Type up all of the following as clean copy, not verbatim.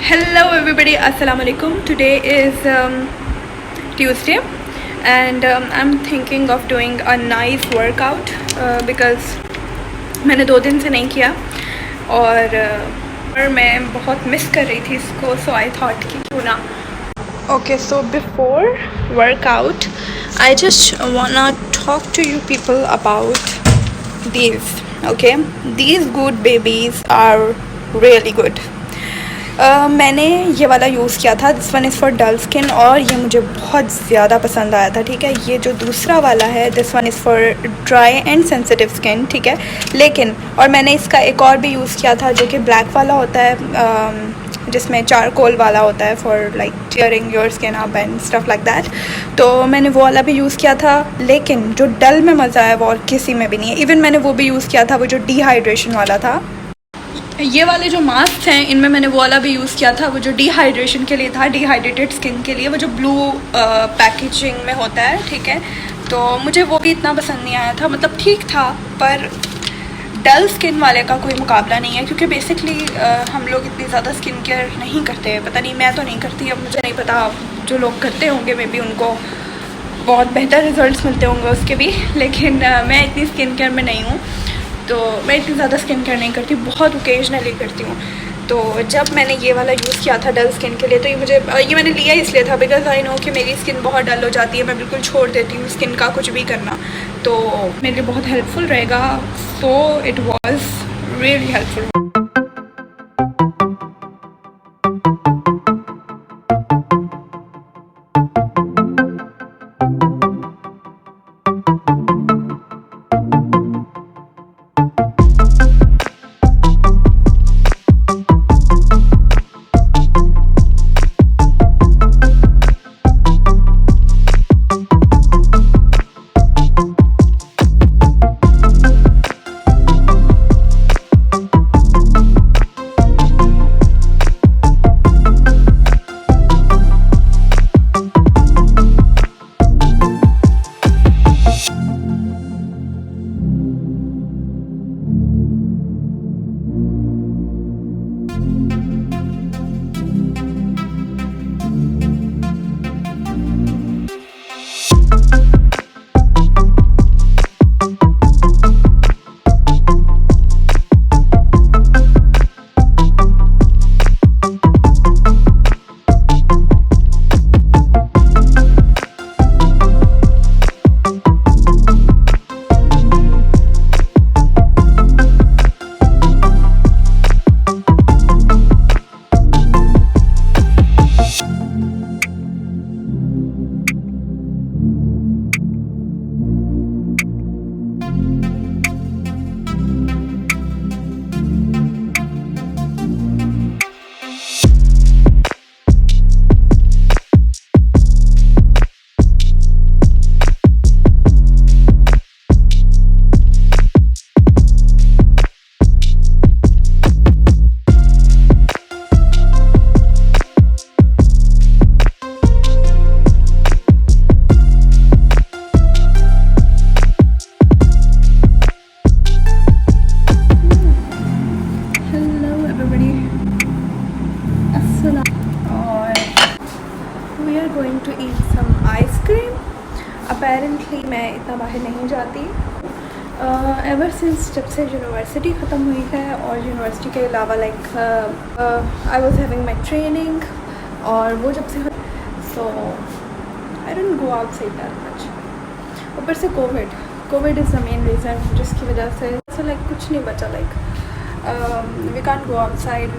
Hello everybody, Assalamu alaikum. Today is Tuesday and I'm thinking of doing a nice workout because मैंने 2 दिन से नहीं किया और मैं बहुत मिस कर रही थी इसको, so I thought कि क्यों ना. Okay, so before workout I just wanna talk to you people about these. Okay, these good babies are really good. मैंने ये वाला यूज़ किया था. This one is for dull skin और ये मुझे बहुत ज़्यादा पसंद आया था. ठीक है, ये जो दूसरा वाला है this one is for dry and sensitive skin. ठीक है, लेकिन और मैंने इसका एक और भी यूज़ किया था जो कि ब्लैक वाला होता है, जिसमें चारकोल वाला होता है for like tearing your skin up and stuff like that. तो मैंने वो वाला भी यूज़ किया था, लेकिन जो डल में मज़ा है वो और किसी में भी नहीं है. इवन मैंने वो भी यूज़ किया था, वो जो डिहाइड्रेशन वाला था. ये वाले जो मास्क हैं इनमें मैंने वो वाला भी यूज़ किया था, वो जो डिहाइड्रेशन के लिए था, डिहाइड्रेटेड स्किन के लिए, वो जो ब्लू पैकेजिंग में होता है. ठीक है, तो मुझे वो भी इतना पसंद नहीं आया था. मतलब ठीक था, पर डल स्किन वाले का कोई मुकाबला नहीं है, क्योंकि बेसिकली हम लोग इतनी ज़्यादा स्किन केयर नहीं करते. पता नहीं, मैं तो नहीं करती. अब मुझे नहीं पता, जो लोग करते होंगे मे बी उनको बहुत बेहतर रिजल्ट्स मिलते होंगे उसके भी, लेकिन मैं इतनी स्किन केयर में नहीं हूँ. तो मैं इतनी ज़्यादा स्किन केयर नहीं करती, बहुत ओकेजनली करती हूँ. तो जब मैंने ये वाला यूज़ किया था डल स्किन के लिए, तो ये मैंने लिया इसलिए था बिकॉज आई नो कि मेरी स्किन बहुत डल हो जाती है, मैं बिल्कुल छोड़ देती हूँ स्किन का कुछ भी करना, तो मेरे लिए बहुत हेल्पफुल रहेगा. So it was really helpful. Going to eat some ice cream. Apparently मैं इतना बाहर नहीं जाती एवर सिंस जब से यूनिवर्सिटी ख़त्म हुई है, और यूनिवर्सिटी के अलावा like I was having my training, और वो जब से so I don't go outside that much. ऊपर से COVID is the main reason जिसकी वजह से लाइक कुछ नहीं बचा. Like we can't go outside,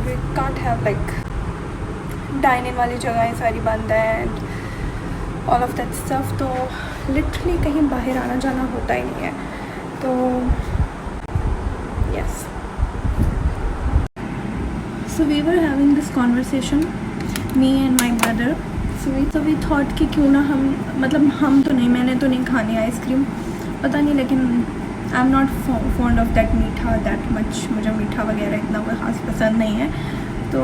we can't have like dine in वाली जगहें सारी बंद है and all of that stuff. तो लिटरली कहीं बाहर आना जाना होता ही नहीं है. तो yes, so we were having this conversation me and my brother. So we thought कि क्यों ना हम तो नहीं, मैंने तो नहीं खानी आइसक्रीम, पता नहीं, लेकिन I am not fond of that मीठा दैट मच. मुझे मीठा वगैरह इतना कोई ख़ास पसंद नहीं है. तो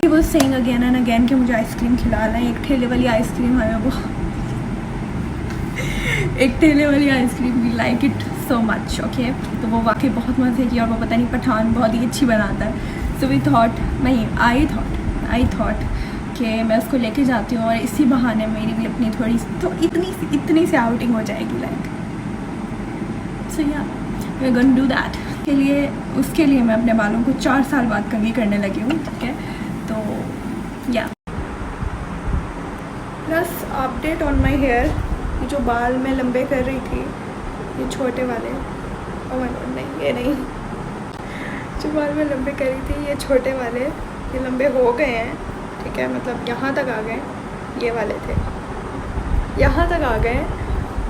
he was saying again and again कि मुझे आइसक्रीम खिलाना है. एक ठेले वाली आइसक्रीम है वो एक ठेले वाली ice cream, we like it so much. Okay, तो वो वाकई बहुत मज़े की, और वो पता नहीं पठान बहुत ही अच्छी बनाता है. सो वी थॉट नहीं आई थॉट कि मैं उसको लेके जाती हूँ और इसी बहाने मेरी भी अपनी थोड़ी तो इतनी सी आउटिंग हो जाएगी like. So yeah we are going to do that. उसके लिए मैं अपने बालों को 4 साल बाद कंघी करने लगी हूँ, ठीक है। तो yeah plus update on my hair, ये जो बाल मैं लंबे कर रही थी, ये छोटे वाले, ओह माय गॉड नहीं ये नहीं, जो बाल मैं लंबे कर रही थी ये छोटे वाले, ये लंबे हो गए हैं, ठीक है। मतलब यहाँ तक आ गए, ये वाले थे यहाँ तक आ गए,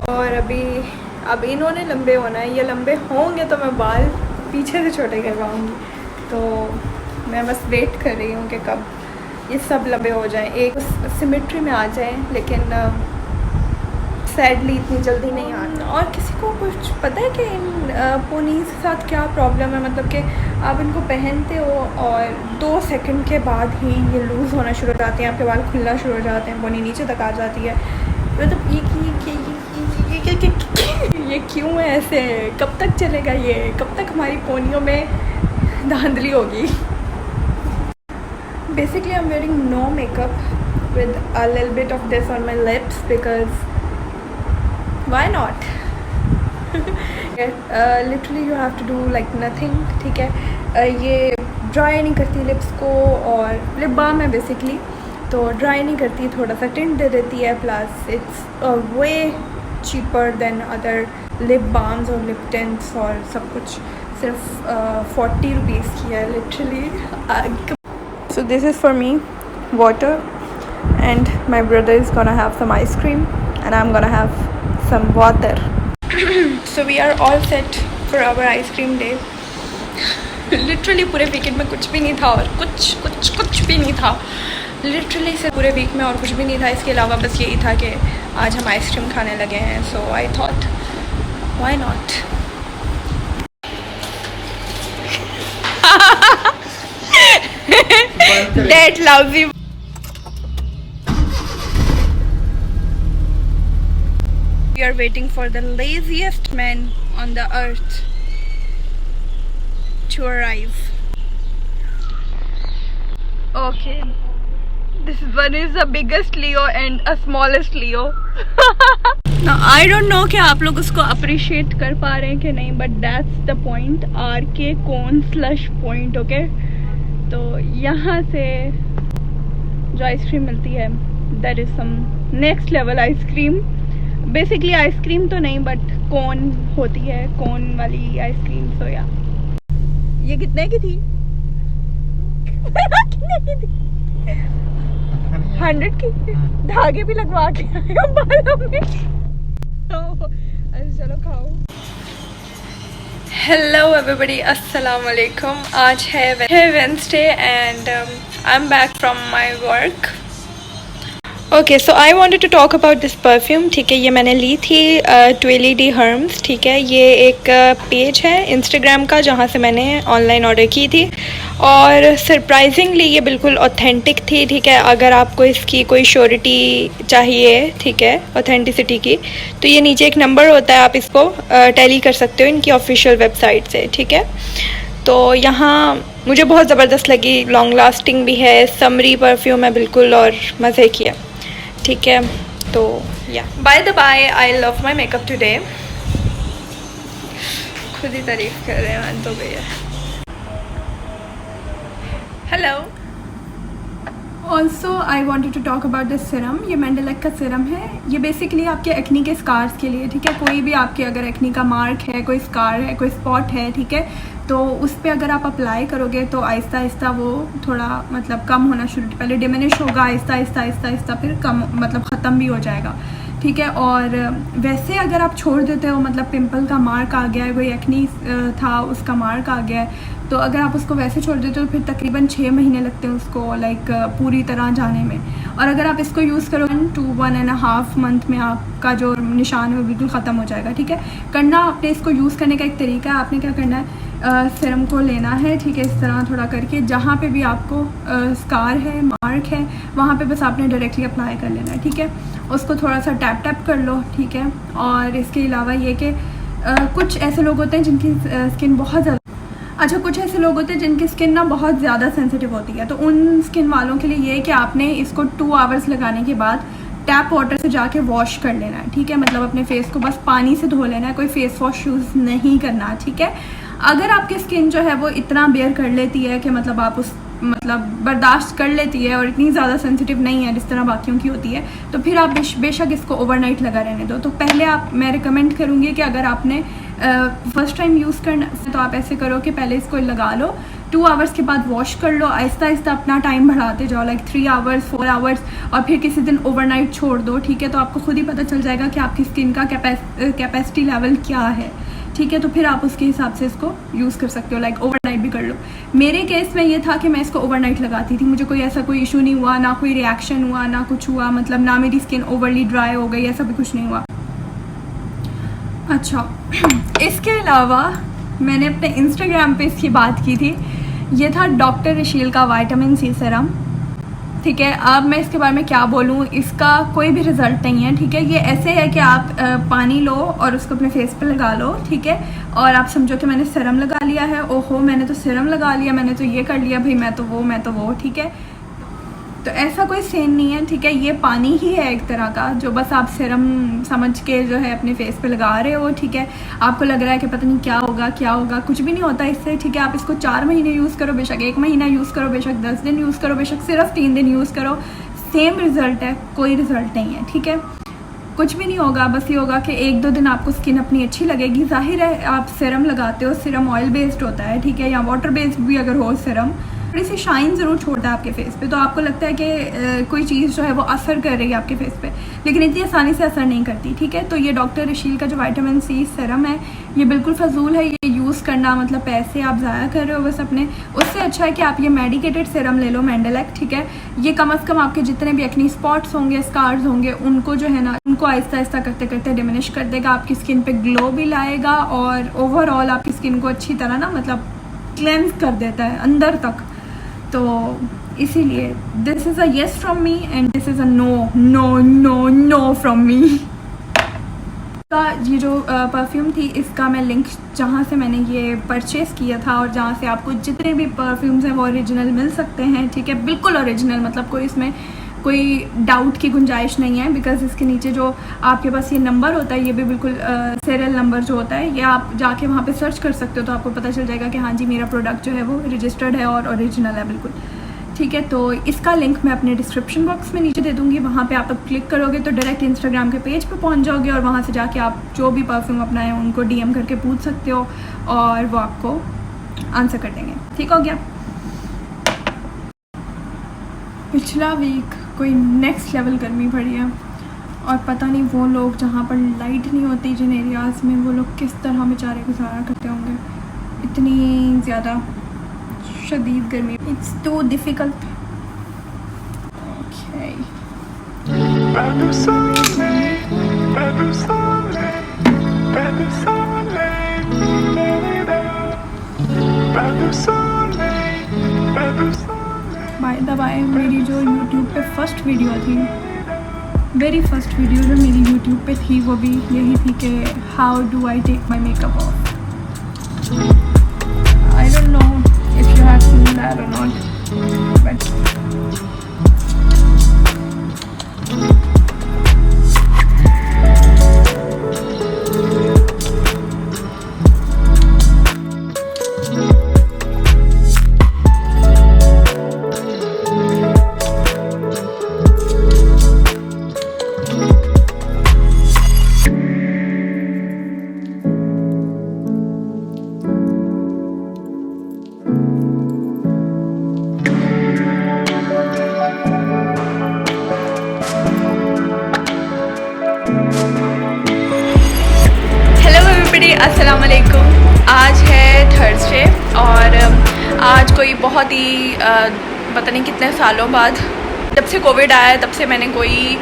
और अब इन्होंने लंबे होना है। ये लंबे होंगे तो मैं बाल पीछे से छोटे करवाऊँगी। तो मैं बस वेट कर रही हूँ कि कब ये सब लंबे हो जाएं, एक सिमेट्री में आ जाएं, लेकिन सैडली इतनी जल्दी नहीं आना। और किसी को कुछ पता है कि इन पोनीज़ के साथ क्या प्रॉब्लम है? मतलब कि आप इनको पहनते हो और 2 सेकंड के बाद ही ये लूज़ होना शुरू हो जाते हैं, आपके बाल खुलना शुरू हो जाते हैं, पोनी नीचे तक आ जाती है। मतलब ये क्यों है ऐसे? कब तक चलेगा ये? कब तक हमारी पोनियों में धांधली होगी? Basically I'm wearing no makeup with a little bit of this on my lips because why not? Literally you have to do like nothing, ठीक है। ये ड्राई नहीं करती लिप्स को, और लिप बाम है बेसिकली, तो ड्राई नहीं करती, थोड़ा सा टिंट दे देती है, plus it's way cheaper than other lip balms और लिप टिंट्स, और सब कुछ सिर्फ 40 रुपीज़ की है literally. So this is for me, water, and my brother is gonna have some ice cream and I'm gonna have some water. So we are all set for our ice cream day. Literally पूरे weekend में कुछ भी नहीं था, और कुछ भी नहीं था लिटरली से पूरे वीक में, और कुछ भी नहीं था इसके अलावा। बस यही था कि आज हम आइसक्रीम खाने लगे हैं, so I thought why not. That lousy. We are waiting for the laziest man on the earth to arrive. Okay, this one is the biggest Leo and a smallest Leo. Now I don't know कि आप लोग उसको appreciate कर पा रहे हैं कि नहीं, but that's the point. RK cone slush point, okay? तो यहाँ से जो आइसक्रीम मिलती है that is some next level ice cream. Basically ice cream तो नहीं बट कोन होती है, कोन वाली आइसक्रीम। सो या ये कितने की थी? कितने की थी? 100 की। धागे भी लगवा के आए हो बालों में। चलो खाओ। हेलो एवरीबॉडी, अस्सलाम वालेकुम। आज है Wednesday and I am back from my work. Okay, so I wanted to talk about this perfume, ठीक है। ये मैंने ली थी ट्वेली हर्म्स, ठीक है। ये एक पेज है इंस्टाग्राम का जहाँ से मैंने ऑनलाइन ऑर्डर की थी, और सरप्राइजिंगली ये बिल्कुल ऑथेंटिक थी, ठीक है। अगर आपको इसकी कोई श्योरिटी चाहिए, ठीक है, ऑथेंटिसिटी की, तो ये नीचे एक नंबर होता है, आप इसको टैली कर सकते हो इनकी ऑफिशियल वेबसाइट से, ठीक है। तो यहाँ मुझे बहुत ज़बरदस्त लगी, लॉन्ग लास्टिंग भी है, समरी परफ्यूम है बिल्कुल, और मज़े की है, ठीक है। तो yeah by the by, I love my makeup today. खुद ही तारीफ कर रहे हैं तो भैया। Hello, also I wanted to talk about this serum. ये मेंडेलेक का सीरम है। ये बेसिकली आपके एक्नी के स्कार्स के लिए, ठीक है। कोई भी आपके अगर एक्नी का मार्क है, कोई स्कार है, कोई स्पॉट है, ठीक है, तो उस पर अगर आप अप्लाई करोगे तो आहिस्ता आहिस्ता वो थोड़ा मतलब कम होना शुरू, पहले डिमिनिश होगा, आहिस्ता आहिस्ता आहिस्ता आहिस्ता फिर कम मतलब ख़त्म भी हो जाएगा, ठीक है। और वैसे अगर आप छोड़ देते हो, मतलब पिंपल का मार्क आ गया है, कोई एक्नी था उसका मार्क आ गया है, तो अगर आप उसको वैसे छोड़ देते हो फिर तकरीबन 6 महीने लगते हैं उसको लाइक पूरी तरह जाने में। और अगर आप इसको यूज़ करो 1 to 1.5 मंथ में आपका जो निशान है वो बिल्कुल ख़त्म हो जाएगा, ठीक है। करना आपने इसको यूज़ करने का एक तरीका है, आपने क्या करना है, सीरम को लेना है, ठीक है, इस तरह थोड़ा करके, जहाँ पे भी आपको स्कार है, मार्क है, वहाँ पे बस आपने डायरेक्टली अप्लाई कर लेना है, ठीक है। उसको थोड़ा सा टैप टैप कर लो, ठीक है। और इसके अलावा ये कि कुछ ऐसे लोग होते हैं जिनकी स्किन बहुत ज़्यादा अच्छा, कुछ ऐसे लोग होते हैं जिनकी स्किन ना बहुत ज़्यादा सेंसिटिव होती है, तो उन स्किन वालों के लिए ये है कि आपने इसको 2 आवर्स लगाने के बाद टैप वाटर से जाके वॉश कर लेना है, ठीक है। मतलब अपने फेस को बस पानी से धो लेना है, कोई फेस वॉश यूज़ नहीं करना, ठीक है। अगर आपकी स्किन जो है वो इतना बेयर कर लेती है कि मतलब आप उस बर्दाश्त कर लेती है और इतनी ज़्यादा सेंसिटिव नहीं है जिस तरह बाकियों की होती है, तो फिर आप बेशक इसको ओवरनाइट लगा रहने दो। तो पहले मैं रिकमेंड करूँगी कि अगर आपने फर्स्ट टाइम यूज़ करना तो आप ऐसे करो कि पहले इसको लगा लो, 2 आवर्स के बाद वॉश कर लो, आहिस्ता आहिस्ता अपना टाइम बढ़ाते जाओ, लाइक 3 आवर्स 4 आवर्स, और फिर किसी दिन ओवरनाइट छोड़ दो, ठीक है। तो आपको खुद ही पता चल जाएगा कि आपकी स्किन का कैपेसिटी लेवल क्या है, ठीक है। तो फिर आप उसके हिसाब से इसको यूज़ कर सकते हो, लाइक ओवरनाइट भी कर लो। मेरे केस में ये था कि मैं इसको ओवरनाइट लगाती थी, मुझे कोई ऐसा कोई इशू नहीं हुआ, ना कोई रिएक्शन हुआ, ना कुछ हुआ, मतलब ना मेरी स्किन ओवरली ड्राई हो गई, ऐसा भी कुछ नहीं हुआ। अच्छा, इसके अलावा मैंने अपने इंस्टाग्राम पे इसकी बात की थी, ये था डॉक्टर रिशील का विटामिन सी सीरम, ठीक है। अब मैं इसके बारे में क्या बोलूँ, इसका कोई भी रिज़ल्ट नहीं है, ठीक है। ये ऐसे है कि आप पानी लो और उसको अपने फेस पे लगा लो, ठीक है, और आप समझो कि मैंने सीरम लगा लिया है, ओहो मैंने तो सीरम लगा लिया, मैंने तो ये कर लिया भाई, मैं तो वो, ठीक है। तो ऐसा कोई सीन नहीं है, ठीक है। ये पानी ही है एक तरह का, जो बस आप सीरम समझ के जो है अपने फेस पे लगा रहे हो, ठीक है। आपको लग रहा है कि पता नहीं क्या होगा, कुछ भी नहीं होता इससे, ठीक है। आप इसको 4 महीने यूज़ करो, बेशक 1 महीना यूज़ करो, बेशक 10 दिन यूज़ करो, बेशक सिर्फ 3 दिन यूज़ करो, सेम रिज़ल्ट है, कोई रिज़ल्ट नहीं है, ठीक है। कुछ भी नहीं होगा, बस ये होगा कि 1-2 दिन आपको स्किन अपनी अच्छी लगेगी। जाहिर है आप सीरम लगाते हो, सीरम ऑयल बेस्ड होता है, ठीक है, या वाटर बेस्ड भी अगर हो सीरम, थोड़ी सी शाइन ज़रूर छोड़ता है आपके फेस पे, तो आपको लगता है कि कोई चीज़ जो है वो असर कर रही है आपके फेस पे, लेकिन इतनी आसानी से असर नहीं करती, ठीक है। तो ये डॉक्टर रिशील का जो विटामिन सी सीरम है, ये बिल्कुल फजूल है, ये यूज़ करना मतलब पैसे आप ज़ाया कर रहे हो बस अपने। उससे अच्छा है कि आप ये मेडिकेटेड सीरम ले लो, मेंडेलेक, ठीक है। ये कम अज़ कम आपके जितने भी एक्नी स्पॉट्स होंगे, स्कार्स होंगे, उनको जो है ना, उनको आहिस्ता आहिस्ता करते करते डिमिनिश कर देगा, आपकी स्किन पे ग्लो भी लाएगा, और ओवरऑल आपकी स्किन को अच्छी तरह ना मतलब क्लेंस कर देता है अंदर तक। तो इसीलिए this is a yes from me and this is a know from me. का ये जो परफ्यूम थी, इसका मैं लिंक जहाँ से मैंने ये परचेज़ किया था और जहाँ से आपको जितने भी परफ्यूम्स हैं वो ओरिजिनल मिल सकते हैं, ठीक है, बिल्कुल ओरिजिनल, मतलब कोई इसमें कोई डाउट की गुंजाइश नहीं है, बिकॉज इसके नीचे जो आपके पास ये नंबर होता है, ये भी बिल्कुल सीरियल नंबर जो होता है, ये आप जाके वहाँ पे सर्च कर सकते हो, तो आपको पता चल जाएगा कि हाँ जी मेरा प्रोडक्ट जो है वो रजिस्टर्ड है और ओरिजिनल है बिल्कुल, ठीक है। तो इसका लिंक मैं अपने डिस्क्रिप्शन बॉक्स में नीचे दे दूँगी, वहाँ पे आप क्लिक करोगे तो डायरेक्ट इंस्टाग्राम के पेज पे पहुँच जाओगे, और वहाँ से जाके आप जो भी परफ्यूम अपना है उनको DM करके पूछ सकते हो और वो आपको आंसर कर देंगे, ठीक हो गया। पिछला वीक कोई नेक्स्ट लेवल गर्मी पड़ी है, और पता नहीं वो लोग जहाँ पर लाइट नहीं होती जिन एरियाज़ में, वो लोग किस तरह बेचारे गुजारा करते होंगे, इतनी ज़्यादा शदीद गर्मी, it's too difficult. By the by, मेरी जो यूट्यूब पे फर्स्ट वीडियो थी, वेरी फर्स्ट वीडियो जो मेरी यूट्यूब पे थी, वो भी यही थी कि how do I take my makeup off. I don't know if you have seen that और नॉट, बट अस्सलाम वालेकुम। आज है थर्सडे और आज कोई बहुत ही पता नहीं कितने सालों बाद, जब से कोविड आया तब से मैंने कोई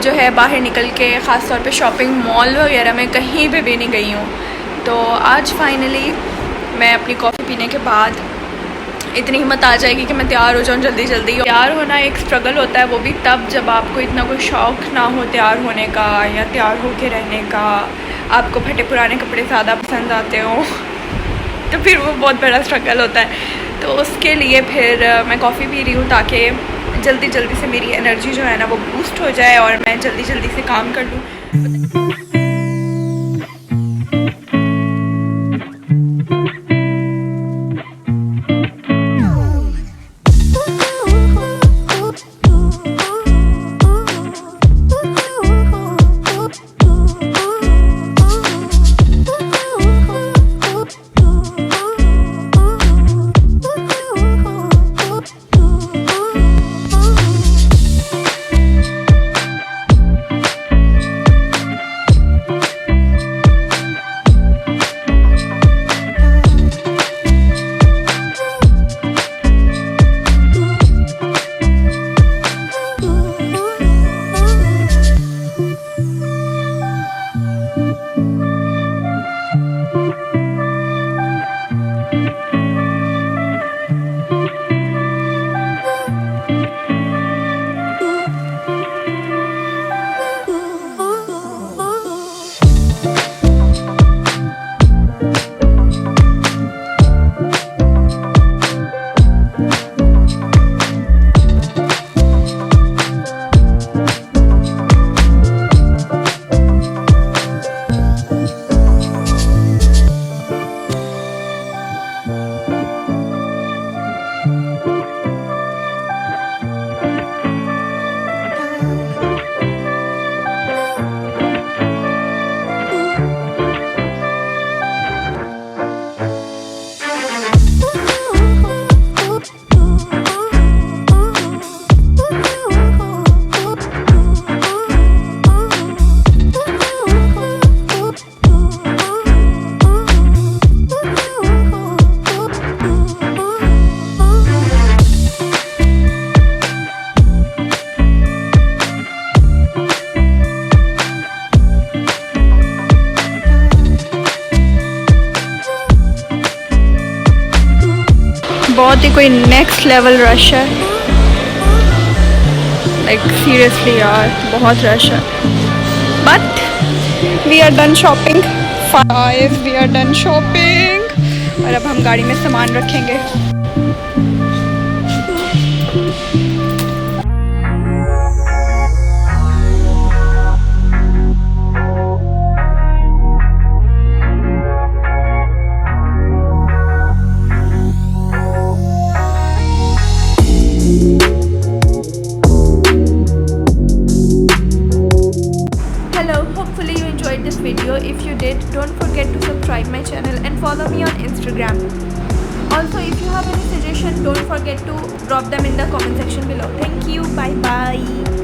जो है बाहर निकल के ख़ास तौर पे शॉपिंग मॉल वगैरह में कहीं पे भी नहीं गई हूँ। तो आज फाइनली मैं अपनी कॉफ़ी पीने के बाद इतनी हिम्मत आ जाएगी कि मैं तैयार हो जाऊँ जल्दी जल्दी। तैयार होना एक स्ट्रगल होता है, वो भी तब जब आपको इतना कोई शौक़ ना हो तैयार होने का या तैयार हो के रहने का, आपको फटे पुराने कपड़े ज़्यादा पसंद आते हो। तो फिर वो बहुत बड़ा स्ट्रगल होता है। तो उसके लिए फिर मैं कॉफ़ी पी रही हूँ ताकि जल्दी जल्दी से मेरी एनर्जी जो है ना वो बूस्ट हो जाए और मैं जल्दी जल्दी से काम कर लूँ। बहुत ही कोई नेक्स्ट लेवल रश है, लाइक सीरियसली यार बहुत रश है। But we are done shopping, we are done shopping और अब हम गाड़ी में सामान रखेंगे। Hopefully you enjoyed this video. If you did, don't forget to subscribe my channel and follow me on Instagram. Also, if you have any suggestion, don't forget to drop them in the comment section below. Thank you. Bye bye.